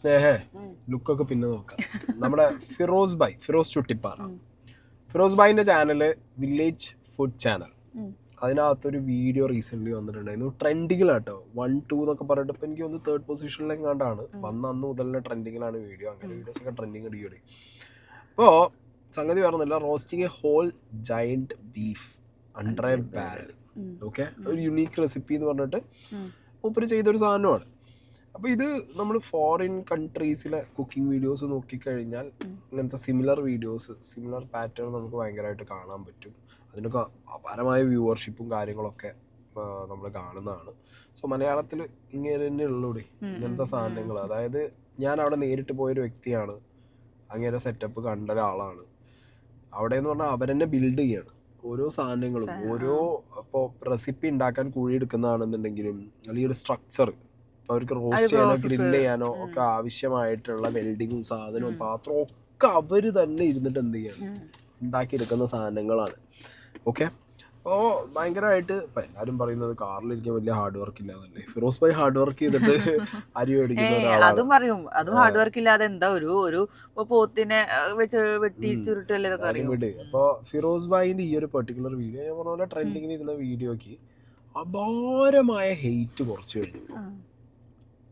സ്നേഹേ ലുക്കൊക്കെ പിന്നെ നോക്കാം. നമ്മുടെ ഫിറോസ് ചുട്ടിപ്പാറ, ഫിറോസ് ഭായിന്റെ ചാനല് വില്ലേജ് ഫുഡ് ചാനൽ. അതിനകത്തൊരു വീഡിയോ റീസെന്റ് വന്നിട്ടുണ്ടായിരുന്നു. ട്രെൻഡിങ്ങിലാട്ടോ 1-2 എന്നൊക്കെ പറഞ്ഞിട്ട് ഇപ്പം എനിക്ക് ഒന്ന് 3rd പൊസിഷനിലെങ്ങാണ്ടാണ് വന്ന അന്ന് മുതലേ ട്രെൻഡിങ്ങിലാണ് വീഡിയോ. അങ്ങനെ വീഡിയോസ് ഒക്കെ ട്രെൻഡിങ് അടിപൊളി. അപ്പോൾ സംഗതി പറഞ്ഞില്ല, roasting a whole giant beef under a barrel. Okay, ഒരു യുണീക്ക് റെസിപ്പി എന്ന് പറഞ്ഞിട്ട് മൂപ്പര് ചെയ്തൊരു സാധനമാണ്. അപ്പോൾ ഇത് നമ്മൾ ഫോറിൻ കൺട്രീസിലെ കുക്കിംഗ് വീഡിയോസ് നോക്കിക്കഴിഞ്ഞാൽ ഇങ്ങനത്തെ സിമിലർ വീഡിയോസ്, സിമിലർ പാറ്റേൺ നമുക്ക് ഭയങ്കരമായിട്ട് കാണാൻ പറ്റും. അതിനൊക്കെ അപാരമായ വ്യൂവർഷിപ്പും കാര്യങ്ങളൊക്കെ നമ്മൾ കാണുന്നതാണ്. സോ മലയാളത്തിൽ ഇങ്ങനെ തന്നെ ഉള്ളൂടെ ഇങ്ങനത്തെ സാധനങ്ങൾ. അതായത് ഞാൻ അവിടെ നേരിട്ട് പോയൊരു വ്യക്തിയാണ്, അങ്ങനെ സെറ്റപ്പ് കണ്ട ഒരാളാണ്. അവിടെ എന്ന് പറഞ്ഞാൽ അവരെന്നെ ബിൽഡ് ചെയ്യാണ് ഓരോ സാധനങ്ങളും. ഓരോ ഇപ്പോൾ റെസിപ്പി ഉണ്ടാക്കാൻ കുഴി എടുക്കുന്നതാണെന്നുണ്ടെങ്കിലും അല്ലെങ്കിൽ ഒരു സ്ട്രക്ചർ, ഇപ്പോൾ അവർക്ക് റോസ്റ്റ് ചെയ്യാനോ ഗ്രില്ല് ചെയ്യാനോ ഒക്കെ ആവശ്യമായിട്ടുള്ള വെൽഡിങ്ങും സാധനവും പാത്രവും ഒക്കെ അവർ തന്നെ ഇരുന്നിട്ട് എന്ത് ചെയ്യണം, ഉണ്ടാക്കിയെടുക്കുന്ന സാധനങ്ങളാണ്. ഓക്കെ, അപ്പോൾ ഭയങ്കരമായിട്ട് ഇപ്പം എല്ലാവരും പറയുന്നത് കാറിലിരിക്കാൻ വലിയ ഹാർഡ് വർക്ക് ഇല്ലാന്നല്ലേ. ഫിറോസ് ഭായ് ഹാർഡ് വർക്ക് ചെയ്തിട്ട് അരി മേടിക്കുന്ന ഒരാളാണ്. അതും പറയും, അതും ഹാർഡ് വർക്ക് ഇല്ലാതെ എന്താ ഒരു പോത്തിനെ വെട്ടി ചുരുട്ടല്ലേ. അപ്പോൾ ഫിറോസ് ഭായിന്റെ ഈ ഒരു പെർട്ടിക്കുലർ വീഡിയോ ഞാൻ പറഞ്ഞ പോലെ ട്രെൻഡിങ്ങിൽ ഇരുന്ന വീഡിയോക്ക് അപാരമായ ഹെയ്റ്റ് കുറച്ച് കഴിഞ്ഞു.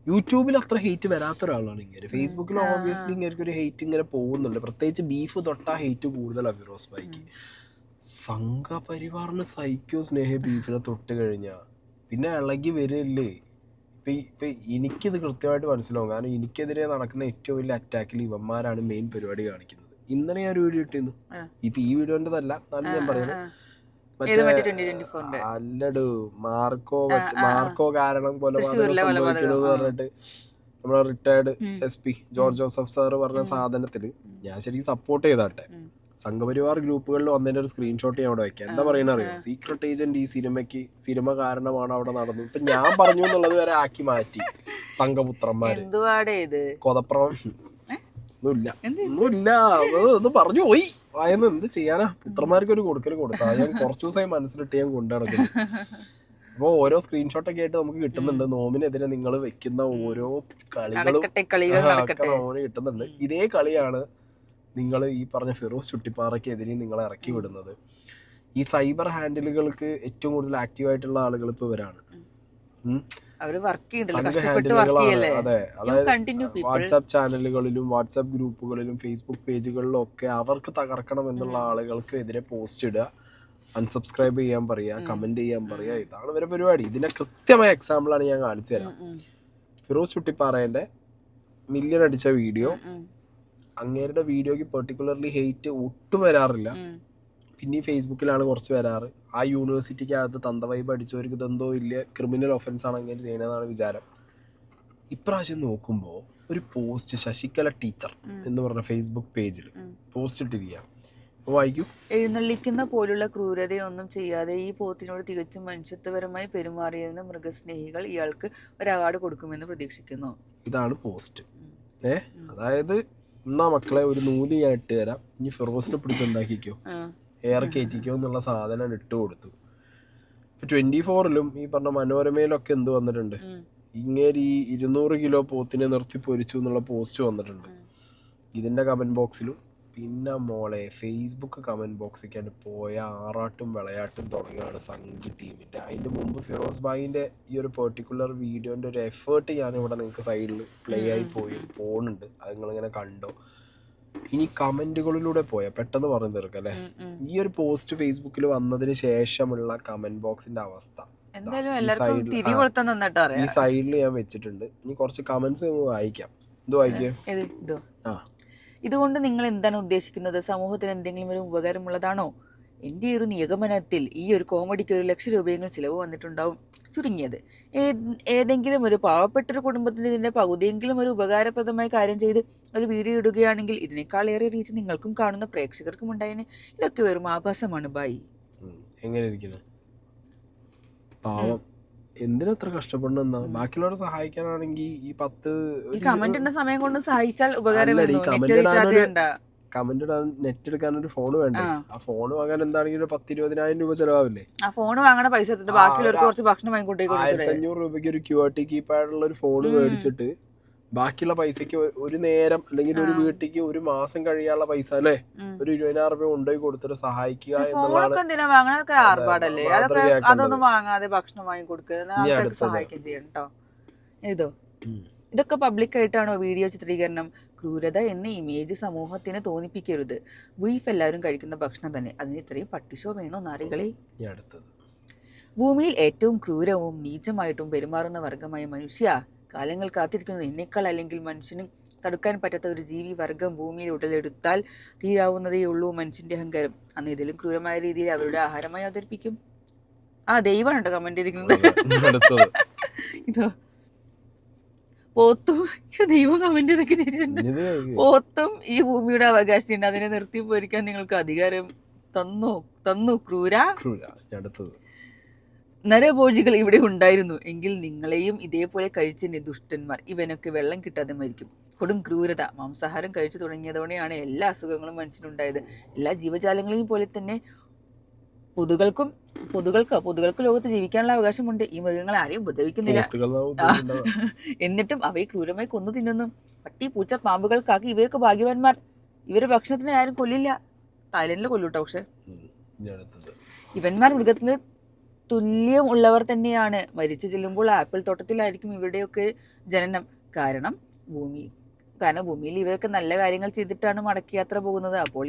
യൂട്യൂബിൽ അത്ര ഹെയ്റ്റ് വരാത്ത ഒരാളാണ് ഇങ്ങനെ. ഫേസ്ബുക്കിൽ ഓബിയസ്ലി ഇങ്ങനെ ഒരു ഹെയ്റ്റ് ഇങ്ങനെ പോകുന്നുണ്ട്. പ്രത്യേകിച്ച് ബീഫ് തൊട്ടാ ഹെയ്റ്റ് കൂടുതലാണ് ഫിറോസ് ഭായിക്ക്. സംഘപരിവാറിന് സൈക്കോ സ്നേഹ ബീഫിനെ തൊട്ട് കഴിഞ്ഞാൽ പിന്നെ ഇളകി വരില്ലേ. ഇപ്പം എനിക്കിത് കൃത്യമായിട്ട് മനസ്സിലാവും. കാരണം എനിക്കെതിരെ നടക്കുന്ന ഏറ്റവും വലിയ അറ്റാക്കിൽ ഇവന്മാരാണ് മെയിൻ പരിപാടി കാണിക്കുന്നത്. ഇന്നലെ ഞാൻ ഒരു വീഡിയോ ഇട്ടിരുന്നു. ഇപ്പം ഈ വീഡിയോൻ്റെതല്ല, എന്നാലും ഞാൻ പറയുന്നത് അല്ലടു മാർക്കോ കാരണം കൊലപാതകം സംഭവിക്കണമെന്ന് പറഞ്ഞിട്ട് നമ്മളെ retired SP George Joseph sir പറഞ്ഞ സാധനത്തില് ഞാൻ ശരിക്കും സപ്പോർട്ട് ചെയ്താട്ടെ. സംഘപരിവാർ ഗ്രൂപ്പുകളിൽ വന്നതിന്റെ ഒരു സ്ക്രീൻഷോട്ട് ഞാൻ അവിടെ വെക്കാം. എന്താ പറയുന്ന അറിയോ, സീക്രട്ട് ഏജന്റ് ഈ സിനിമ കാരണമാണ് അവിടെ നടന്നത്. ഇപ്പൊ ഞാൻ പറഞ്ഞു എന്നുള്ളത് വരെ ആക്കി മാറ്റി സംഘപുത്രന്മാര്. കൊതപ്രവം ഒന്നുമില്ല ഒന്ന് പറഞ്ഞു പോയി വായന്ന്. എന്ത് ചെയ്യാനാ, പുത്രന്മാർക്ക് ഒരു കൊടുക്കൽ കൊടുത്താ. ഞാൻ കുറച്ചു ദിവസമായി മനസ്സിലിട്ട് ഞാൻ കൊണ്ടു നടക്കുന്നു. അപ്പോൾ ഓരോ സ്ക്രീൻഷോട്ടൊക്കെ ആയിട്ട് നമുക്ക് കിട്ടുന്നുണ്ട്. നോമിനെതിരെ നിങ്ങൾ വെക്കുന്ന ഓരോ കളികളും നോമിന് കിട്ടുന്നുണ്ട്. ഇതേ കളിയാണ് നിങ്ങൾ ഈ പറഞ്ഞ ഫിറോസ് ചുട്ടിപ്പാറയ്ക്കെതിരെ നിങ്ങളെ ഇറക്കി വിടുന്നത്. ഈ സൈബർ ഹാൻഡിലുകൾക്ക് ഏറ്റവും കൂടുതൽ ആക്റ്റീവായിട്ടുള്ള ആളുകൾ ഇപ്പോൾ ഇവരാണ്. അതെ, അതായത് വാട്സാപ്പ് ചാനലുകളിലും വാട്സാപ്പ് ഗ്രൂപ്പുകളിലും ഫേസ്ബുക്ക് പേജുകളിലും ഒക്കെ അവർക്ക് തകർക്കണം എന്നുള്ള ആളുകൾക്ക് എതിരെ പോസ്റ്റ് ഇടുക, അൺസബ്സ്ക്രൈബ് ചെയ്യാൻ പറയുക, കമന്റ് ചെയ്യാൻ പറയുക. ഇതാണ് ഇവരുടെ പരിപാടി. ഇതിന്റെ കൃത്യമായ എക്സാമ്പിളാണ് ഞാൻ കാണിച്ചു തരാം. ഫിറോസ് ചുട്ടിപ്പാറേന്റെ മില്യൺ അടിച്ച വീഡിയോ, അങ്ങേരുടെ വീഡിയോക്ക് പെർട്ടിക്കുലർലി ഹെയ്റ്റ് ഒട്ടും വരാറില്ല. പിന്നെ ഫേസ്ബുക്കിലാണ് കുറച്ച് വരാറ്. ആ യൂണിവേഴ്സിറ്റിക്ക് അകത്ത് തന്ത വൈബ് അടിച്ചവർക്ക് ഇതെന്തോ ഇല്ല ക്രിമിനൽ ഒഫൻസ് ആണ് അങ്ങനെ ചെയ്യണമെന്നാണ് വിചാരം. ഇപ്രാവശ്യം നോക്കുമ്പോൾ ഒരു പോസ്റ്റ് ശശികല ടീച്ചർ എന്ന് പറഞ്ഞ ഫേസ്ബുക്ക് പേജിൽ പോസ്റ്റ് ഇട്ടിരിക്കുക. വായിക്കൂ. എഴുന്നള്ളിക്കുന്ന പോലുള്ള ക്രൂരതയൊന്നും ചെയ്യാതെ ഈ പോത്തിനോട് തികച്ചും മനുഷ്യത്വപരമായി പെരുമാറിയതിന് മൃഗസ്നേഹികൾ ഇയാൾക്ക് ഒരു അവാർഡ് കൊടുക്കുമെന്ന് പ്രതീക്ഷിക്കുന്നു. ഇതാണ് പോസ്റ്റ്. അതായത് എന്നാ മക്കളെ ഒരു നൂല് ഞാൻ ഇട്ട് തരാം, ഇനി ഫിറോസിനെ പിടിച്ച് എന്താക്കിക്കോ, എയർ കയറ്റിക്കോ എന്നുള്ള സാധനം ഇട്ട് കൊടുത്തു. ഇപ്പൊ 24-ലും ഈ പറഞ്ഞ മനോരമയിലൊക്കെ എന്ത് വന്നിട്ടുണ്ട്, ഇങ്ങേര് ഈ 200 കിലോ പോത്തിനെ നിർത്തി പൊരിച്ചു എന്നുള്ള പോസ്റ്റ് വന്നിട്ടുണ്ട്. ഇതിന്റെ കമന്റ് ബോക്സിലും പിന്നെ മോളെ ഫേസ്ബുക്ക് കമന്റ് ബോക്സിലേക്കാണ് പോയ ആറാട്ടും വിളയാട്ടും തുടങ്ങിയാണ് സംഘി ടീമിന്റെ. അതിന്റെ മുമ്പ് ഫിറോസ് ഭായിന്റെ ഈ ഒരു പെർട്ടിക്കുലർ വീഡിയോന്റെ ഒരു എഫേർട്ട് ഞാനിവിടെ നിങ്ങൾക്ക് സൈഡിൽ പ്ലേ ആയി പോകുന്നുണ്ട്. അത് നിങ്ങളിങ്ങനെ കണ്ടോ. ഇനി കമന്റുകളിലൂടെ പോയാൽ പെട്ടെന്ന് പറഞ്ഞു തീർക്കാം അല്ലെ. ഈ ഒരു പോസ്റ്റ് ഫേസ്ബുക്കിൽ വന്നതിന് ശേഷമുള്ള കമന്റ് ബോക്സിന്റെ അവസ്ഥ ഈ സൈഡിൽ ഞാൻ വെച്ചിട്ടുണ്ട്. ഇനി കുറച്ച് കമന്റ്സ് വായിക്കാം. ഇത് വായിക്കാം. ഇതുകൊണ്ട് നിങ്ങൾ എന്താണ് ഉദ്ദേശിക്കുന്നത്? സമൂഹത്തിന് എന്തെങ്കിലും ഒരു ഉപകാരമുള്ളതാണോ? എൻ്റെ ഒരു നിഗമനത്തിൽ ഈ ഒരു കോമഡിക്ക് 1 ലക്ഷം രൂപയെങ്കിലും ചിലവ് വന്നിട്ടുണ്ടാവും. ചുരുങ്ങിയത് ഏതെങ്കിലും ഒരു പാവപ്പെട്ടൊരു കുടുംബത്തിന് ഇതിന്റെ പകുതിയെങ്കിലും ഒരു ഉപകാരപ്രദമായ കാര്യം ചെയ്ത് ഒരു വീഡിയോ ഇടുകയാണെങ്കിൽ ഇതിനേക്കാളേറെ റീച്ച് നിങ്ങൾക്കും കാണുന്ന പ്രേക്ഷകർക്കും ഉണ്ടായതിന്. ഇതൊക്കെ വെറും ആഭാസമാണ് ബായി. എങ്ങനെ ഇരിക്കുന്നു പാവം, എന്തിനത്ര കഷ്ടപ്പെടണമെന്നാ? ബാക്കിയുള്ളവരെ സഹായിക്കാനാണെങ്കിൽ ഈ കമന്റിന്റെ സമയം കൊണ്ട് സഹായിച്ചാൽ ഉപകാരം. കമന്റ് ഇടാൻ നെറ്റ് എടുക്കാൻ ഒരു ഫോൺ വേണ്ടേ? ആ ഫോൺ വാങ്ങാൻ എന്താണെങ്കിലും 10-20,000 രൂപ ചെലവാവില്ലേ? ആ ഫോൺ വാങ്ങണ പൈസ ബാക്കിയുള്ളവർക്ക് കുറച്ച് ഭക്ഷണം വാങ്ങിക്കൊണ്ടേ 1,500 രൂപയ്ക്ക് ഒരു QWERTY കീപാഡ് ഉള്ള ഒരു ഫോൺ മേടിച്ചിട്ട് ബാക്കിയുള്ള പൈസക്ക് ഒരു നേരം അല്ലെങ്കിൽ ഒരു വീട്ടിക്ക് ഒരു മാസം കഴിയാനുള്ള പൈസ അല്ലേ, ഒരു 20,000 രൂപ കൊണ്ടുപോയി കൊടുത്തിട്ട് സഹായിക്കുക എന്നുള്ളതാണ്. എന്തിനാ വാങ്ങണതൊക്കെ ആർഭാടല്ലേ? അതൊക്കെ അതൊന്നും വാങ്ങാതെ ഭക്ഷണം വാങ്ങി കൊടുക്കുക, സഹായിക്കുകയും ചെയ്യണം കേട്ടോ. ഇതൊക്കെ പബ്ലിക്കായിട്ടാണോ വീഡിയോ ചിത്രീകരണം? ക്രൂരത എന്ന ഇമേജ് സമൂഹത്തിന് തോന്നിപ്പിക്കരുത്. ബീഫ് എല്ലാവരും കഴിക്കുന്ന ഭക്ഷണം തന്നെ, അതിന് ഇത്രയും പട്ടിഷോ വേണോ നാരികളെ? ഭൂമിയിൽ ഏറ്റവും ക്രൂരവും നീചമായിട്ടും പെരുമാറുന്ന വർഗമായ മനുഷ്യ, കാലങ്ങൾ കാത്തിരിക്കുന്നത് എന്നേക്കാൾ അല്ലെങ്കിൽ മനുഷ്യന് തടുക്കാൻ പറ്റാത്ത ഒരു ജീവി വർഗം ഭൂമിയിൽ ഉടലെടുത്താൽ തീരാവുന്നതേ ഉള്ളൂ മനുഷ്യന്റെ അഹങ്കാരം. അന്ന് ഇതിലും ക്രൂരമായ രീതിയിൽ അവരുടെ ആഹാരമായി അവതരിപ്പിക്കും. ദൈവമാണ് കേട്ടോ കമന്റ് ചെയ്തിരിക്കുന്നത്. ഇതോ പോത്തും, ദൈവം കമന്റ് ചെയ്തൊക്കെ ചെയ്തിട്ടുണ്ട്. പോത്തും ഈ ഭൂമിയുടെ അവകാശിയുണ്ട്, അതിനെ നിർത്തി പോരിക്കാൻ നിങ്ങൾക്ക് അധികാരം തന്നു ക്രൂര. നരഭോജികൾ ഇവിടെ ഉണ്ടായിരുന്നു എങ്കിൽ നിങ്ങളെയും ഇതേപോലെ കഴിച്ചെന്നെ ദുഷ്ടന്മാർ. ഇവനൊക്കെ വെള്ളം കിട്ടാതെ മരിക്കും. കൊടും ക്രൂരത. മാംസാഹാരം കഴിച്ചു തുടങ്ങിയതോടെയാണ് എല്ലാ അസുഖങ്ങളും മനുഷ്യനുണ്ടായത്. എല്ലാ ജീവജാലങ്ങളെയും പോലെ തന്നെ പൊതുകൾക്ക് ലോകത്ത് ജീവിക്കാനുള്ള അവകാശമുണ്ട്. ഈ മൃഗങ്ങളെ ആരെയും ഉപദ്രവിക്കുന്നില്ല, എന്നിട്ടും അവയെ ക്രൂരമായി കൊന്നു തിന്നുന്നു. പട്ടി, പൂച്ച, പാമ്പുകൾ, കാക്കി ഇവയൊക്കെ ഭാഗ്യവാന്മാർ. ഇവരുടെ ഭക്ഷണത്തിന് ആരും കൊല്ലില്ല. തായ്ലൻഡിൽ കൊല്ലൂട്ടോ. പക്ഷെ ഇവന്മാർ മൃഗത്തിന് തുല്യം ഉള്ളവർ തന്നെയാണ്. മരിച്ചു ചെല്ലുമ്പോൾ ആപ്പിൾ തോട്ടത്തിലായിരിക്കും ഇവരുടെയൊക്കെ ജനനം. കാരണം ഭൂമിയിൽ ഇവരൊക്കെ നല്ല കാര്യങ്ങൾ ചെയ്തിട്ടാണ് മടക്കയാത്ര പോകുന്നത്. അപ്പോൾ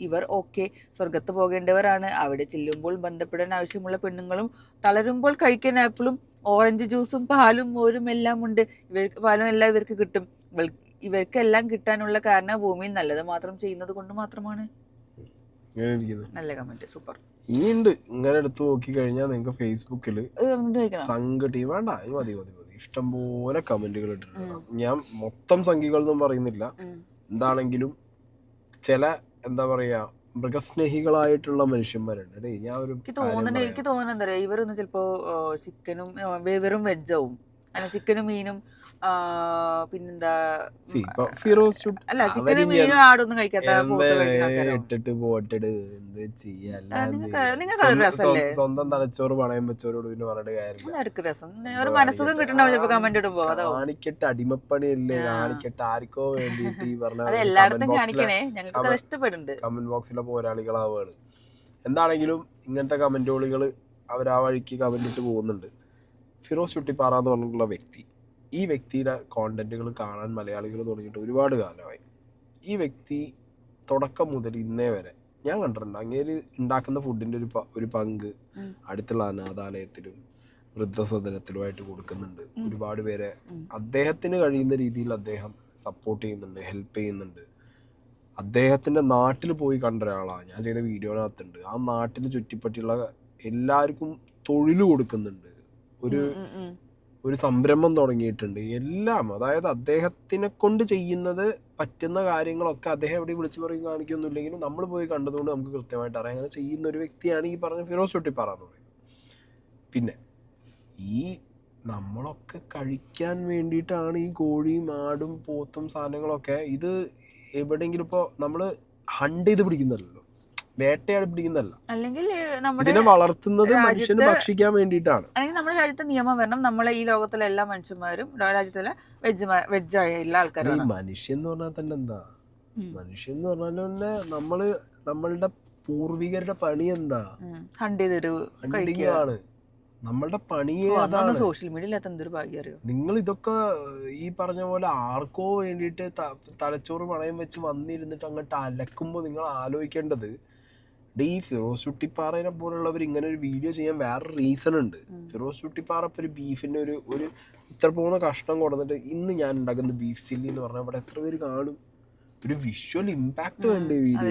ഇവർ ഓക്കെ സ്വർഗത്ത് പോകേണ്ടവരാണ്. അവിടെ ചെല്ലുമ്പോൾ ബന്ധപ്പെടാൻ ആവശ്യമുള്ള പെണ്ണുങ്ങളും തളരുമ്പോൾ കഴിക്കാൻ ആപ്പിളും ഓറഞ്ച് ജ്യൂസും പാലും മോരും എല്ലാം ഉണ്ട്. പാലും എല്ലാം ഇവർക്ക് കിട്ടും. ഇവർക്കെല്ലാം കിട്ടാനുള്ള കാരണം ഭൂമിയിൽ നല്ലത് മാത്രം ചെയ്യുന്നത് കൊണ്ട് മാത്രമാണ്. നല്ല കമന്റ്, സൂപ്പർ. ഇനിയുണ്ട്. ഇങ്ങനെ എടുത്ത് നോക്കി കഴിഞ്ഞാൽ നിങ്ങൾക്ക് ഫേസ്ബുക്കിൽ സംഘടി വേണ്ട, മതി ഇഷ്ടംപോലെ കമന്റുകൾ ഇട്ടിട്ടുണ്ട്. ഞാൻ മൊത്തം സംഖ്യകളൊന്നും പറയുന്നില്ല. എന്താണെങ്കിലും ചില എന്താ പറയാ മൃഗസ്നേഹികളായിട്ടുള്ള മനുഷ്യന്മാരുണ്ട്. ഞാൻ എനിക്ക് തോന്നുന്നത് എന്താ പറയാ, ഇവരൊന്നും ചിലപ്പോ ചിക്കനും വെറും വെജാവും, അല്ല ചിക്കനും മീനും പിന്നെന്താ അല്ല ചിക്കനും മീനും ആടൊന്നും കഴിക്കാത്ത സ്വന്തം തലച്ചോറ് പണയം വെച്ചവരോട് പിന്നെ പറഞ്ഞിട്ട് കാര്യമില്ല. രസം ഒരു മനസ്സുഖം കിട്ടണ്ടാവും കമന്റ് ഇടുമ്പോ. കാണിക്കട്ടെ, അടിമപ്പണിയല്ലേ, കാണിക്കട്ടെ ആർക്കോ വേണ്ടിട്ട് ഈ പറഞ്ഞ എല്ലായിടത്തും കാണിക്കണേ, ഞങ്ങൾക്ക് ഇഷ്ടപ്പെടുന്നുണ്ട്. കമന്റ് ബോക്സിലെ പോരാളികളാവുകയാണ്. എന്താണെങ്കിലും ഇങ്ങനത്തെ കമന്റുകൾ അവർ ആ വഴിക്ക് കമന്റ് ഇട്ട് പോകുന്നുണ്ട്. ഫിറോസ് ചുട്ടിപ്പാറ എന്ന് പറഞ്ഞിട്ടുള്ള വ്യക്തി, ഈ വ്യക്തിയുടെ കോണ്ടന്റുകൾ കാണാൻ മലയാളികൾ തുടങ്ങിയിട്ട് ഒരുപാട് കാലമായി. ഈ വ്യക്തി തുടക്കം മുതൽ ഇന്നേ വരെ ഞാൻ കണ്ടിട്ടുണ്ട്. അങ്ങേര് ഉണ്ടാക്കുന്ന ഫുഡിൻ്റെ ഒരു പങ്ക് അടുത്തുള്ള അനാഥാലയത്തിലും വൃദ്ധസദനത്തിലുമായിട്ട് കൊടുക്കുന്നുണ്ട്. ഒരുപാട് പേരെ അദ്ദേഹത്തിന് കഴിയുന്ന രീതിയിൽ അദ്ദേഹം സപ്പോർട്ട് ചെയ്യുന്നുണ്ട്, ഹെൽപ്പ് ചെയ്യുന്നുണ്ട്. അദ്ദേഹത്തിൻ്റെ നാട്ടിൽ പോയി കണ്ട ഒരാളാണ്. ഞാൻ ചെയ്ത വീഡിയോനകത്തുണ്ട്. ആ നാട്ടിൽ ചുറ്റിപ്പറ്റിയുള്ള എല്ലാവർക്കും തൊഴിൽ കൊടുക്കുന്നുണ്ട്. ഒരു സംരംഭം തുടങ്ങിയിട്ടുണ്ട്. എല്ലാം, അതായത് അദ്ദേഹത്തിനെ കൊണ്ട് ചെയ്യുന്നത് പറ്റുന്ന കാര്യങ്ങളൊക്കെ അദ്ദേഹം എവിടെ വിളിച്ചു പറയും കാണിക്കൊന്നുമില്ലെങ്കിലും നമ്മൾ പോയി കണ്ടതുകൊണ്ട് നമുക്ക് കൃത്യമായിട്ട് അറിയാം. അങ്ങനെ ചെയ്യുന്ന ഒരു വ്യക്തിയാണ് ഈ പറഞ്ഞ ഫിറോസ് ചുട്ടിപ്പാറ എന്ന് പറയുന്നത്. പിന്നെ ഈ നമ്മളൊക്കെ കഴിക്കാൻ വേണ്ടിയിട്ടാണ് ഈ കോഴിയും ആടും പോത്തും സാധനങ്ങളൊക്കെ. ഇത് എവിടെയെങ്കിലും ഇപ്പോൾ നമ്മൾ ഹണ്ട് ചെയ്ത് പിടിക്കുന്നല്ലോ, വേട്ടയാടി പിടിക്കുന്നല്ല. അല്ലെങ്കിൽ ഇതിനെ വളർത്തുന്നത് മനുഷ്യന് ഭക്ഷിക്കാൻ വേണ്ടിയിട്ടാണ്. അല്ലെങ്കിൽ നമ്മുടെ രാജ്യത്തെ നിയമം വരണം, നമ്മളെ ഈ ലോകത്തിലെ എല്ലാ മനുഷ്യന്മാരും രാജ്യത്തിലെ വെജായുള്ള ആൾക്കാരാണ്. മനുഷ്യൻ എന്ന് പറഞ്ഞാൽ തന്നെ എന്താ, മനുഷ്യൻ എന്ന് പറഞ്ഞാൽ തന്നെ നമ്മളുടെ പൂർവികരുടെ പണി എന്താ, ഹണ്ടിങ്ങാണ് നമ്മളുടെ പണിയെ. സോഷ്യൽ മീഡിയ എന്തൊരു ഭാഗ്യം അറിയോ നിങ്ങൾ. ഇതൊക്കെ ഈ പറഞ്ഞ പോലെ ആർക്കോ വേണ്ടിയിട്ട് തലച്ചോറ് പണയം വെച്ച് വന്നിരുന്നിട്ട് അങ്ങോട്ട് അലക്കുമ്പോൾ നിങ്ങൾ ആലോചിക്കേണ്ടത്, ഈ ഫിറോസ് ചുട്ടിപ്പാറയെ പോലുള്ളവർ ഇങ്ങനെ ഒരു വീഡിയോ ചെയ്യാൻ വേറെ റീസൺ ഉണ്ട്. ഫിറോസ് ചുട്ടിപ്പാറ ഇപ്പോൾ ഒരു ബീഫിൻ്റെ ഒരു ഇത്ര പോകുന്ന കഷ്ണം കൊടുത്തിട്ട് ഇന്ന് ഞാൻ ഉണ്ടാക്കുന്ന ബീഫ് ചില്ലി എന്ന് പറഞ്ഞാൽ ഇവിടെ എത്ര പേര് കാണും? ഒരു വിഷ്വൽ ഇമ്പാക്ട് വേണ്ട വീഡിയോ,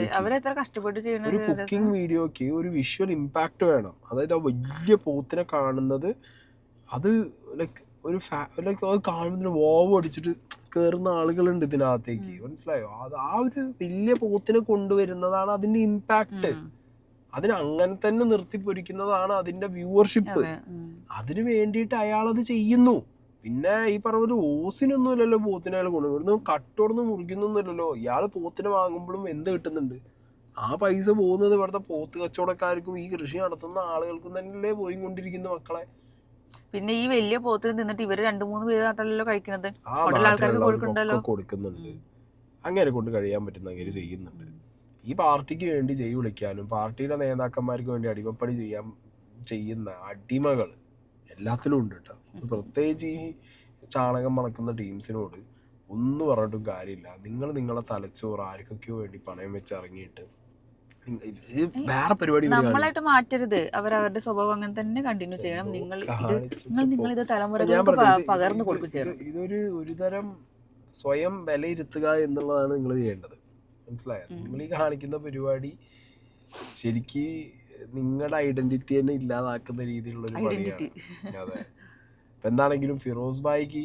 ഒരു കുക്കിംഗ് വീഡിയോക്ക് ഒരു വിഷ്വൽ ഇമ്പാക്ട് വേണം. അതായത് ആ വലിയ പോത്തിനെ കാണുന്നത് അത് ലൈക്ക് അത് കാണുന്നതിന് വോവ് അടിച്ചിട്ട് കയറുന്ന ആളുകളുണ്ട് ഇതിനകത്തേക്ക്, മനസ്സിലായോ? അത് ആ ഒരു വലിയ പോത്തിനെ കൊണ്ടുവരുന്നതാണ് അതിന്റെ ഇമ്പാക്ട്. അതിന് അങ്ങനെ തന്നെ നിർത്തിപ്പൊരിക്കുന്നതാണ് അതിന്റെ വ്യൂവർഷിപ്പ്. അതിന് വേണ്ടിയിട്ട് അയാളത് ചെയ്യുന്നു. പിന്നെ ഈ പറഞ്ഞ ഒരു ഓസിനൊന്നുമില്ലല്ലോ പോത്തിനെ അയാൾ കൊണ്ടുവരുന്നു, കട്ടോടന്ന് മുറിക്കുന്നൊന്നുമില്ലല്ലോ. ഇയാൾ പോത്തിനെ വാങ്ങുമ്പോഴും എന്ത് കിട്ടുന്നുണ്ട്? ആ പൈസ പോകുന്നത് ഇവിടുത്തെ പോത്ത് കച്ചവടക്കാർക്കും ഈ കൃഷി നടത്തുന്ന ആളുകൾക്കും തന്നെയല്ലേ പോയിക്കൊണ്ടിരിക്കുന്ന മക്കളെ. പിന്നെ ഈ വലിയ പോത്തിന് തിന്നിട്ട് ഇവര് 2-3 പേര് മാത്രമല്ലോ കഴിക്കണത്, ആ ഹോട്ടൽ ആൾക്കാർക്ക് നാട്ടിലുള്ളവർക്കൊക്കെ കൊടുക്കണ്ടല്ലോ. കൊടുക്കുന്നുണ്ട്. അങ്ങനെ കൊണ്ട് കഴിയാൻ പറ്റുന്ന അങ്ങനെ ചെയ്യുന്നുണ്ട്. ഈ പാർട്ടിക്ക് വേണ്ടി ജയ് വിളിക്കാനും പാർട്ടിയുടെ നേതാക്കന്മാർക്ക് വേണ്ടി അടിമപ്പണി ചെയ്യുന്ന അടിമകൾ എല്ലാത്തിലും ഉണ്ട് കേട്ടോ. പ്രത്യേകിച്ച് ഈ ചാണകം മണക്കുന്ന ടീംസിനോട് ഒന്നും പറഞ്ഞിട്ടും കാര്യമില്ല. നിങ്ങൾ നിങ്ങളെ തലച്ചോറ് ആർക്കൊക്കെയോ വേണ്ടി പണയം വെച്ച് ഇറങ്ങിയിട്ട് വേറെ പരിപാടി നമ്മളായിട്ട് മാറ്റരുത്. അവരവരുടെ സ്വഭാവം അങ്ങനെ തന്നെ കണ്ടിന്യൂ ചെയ്യണം. നിങ്ങൾ തലമുറകൾക്ക് പകർന്നു കൊടുക്കും ചെയ്യണം. ഒരു തരം സ്വയം വിലയിരുത്തുക എന്നുള്ളതാണ് നിങ്ങൾ ചെയ്യേണ്ടത്. മനസ്സിലായോ? നിങ്ങൾ ഈ കാണിക്കുന്ന പരിപാടി ശരിക്ക് നിങ്ങളുടെ ഐഡന്റിറ്റി തന്നെ ഇല്ലാതാക്കുന്ന രീതിയിലുള്ള ഒരു പണിയാണ്. അതെ. ഇപ്പൊ എന്താണെങ്കിലും ഫിറോസ് ഭായിക്ക്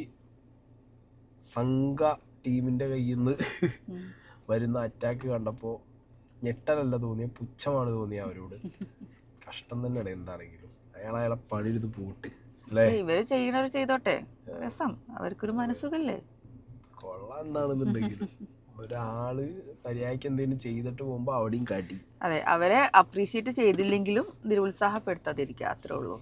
സംഘ ടീമിന്റെ കയ്യിൽ നിന്ന് വരുന്ന അറ്റാക്ക് കണ്ടപ്പോ ഞെട്ടലല്ല തോന്നിയ, പുച്ഛമാണ് തോന്നിയ അവരോട്. കഷ്ടം തന്നെയാണ്. എന്താണെങ്കിലും അയാളെ പണിയെടുത്ത് പോട്ട് അല്ലേ. ഇവര് ചെയ്യണവര് ചെയ്തോട്ടെ, രസം, അവർക്കൊരു മനസ്സുഖല്ലേ. കൊള്ളാം. എന്താണെന്നുണ്ടെങ്കിലും ഒരാള് മര്യാദയ്ക്ക് എന്തെങ്കിലും ചെയ്തിട്ട് പോകുമ്പോ അവിടെയും കാട്ടി. അതെ, അവരെ അപ്രീഷിയേറ്റ് ചെയ്തില്ലെങ്കിലും നിരുത്സാഹപ്പെടുത്താതിരിക്കുക, അത്രേ ഉള്ളൂ.